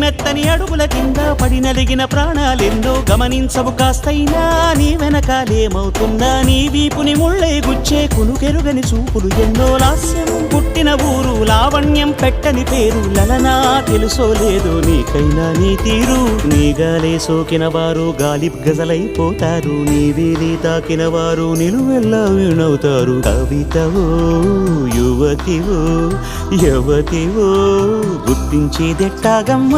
మెత్తని అడుగుల కింద పడి నలిగిన ప్రాణాలెన్నో గమనించవు కాస్తైనా నీ వెనకాలేమవుతుందా నీ వీపుని ముళ్ళే గుచ్చే కునుకెరుగని చూపులు ఎన్నో లాస్యం పుట్టిన ఊరు లావణ్యం పెట్టని పేరు లలనా తెలుసో లేదో నీకైనా నీ తీరు నీ గాలే సోకిన వారు గాలి గజలైపోతారు నీ వేలి తాకిన వారు నిలువెల్లా వీణవుతారు కవితవో యువతివో యువతివో గుర్తించేదెట్టాగమ్మ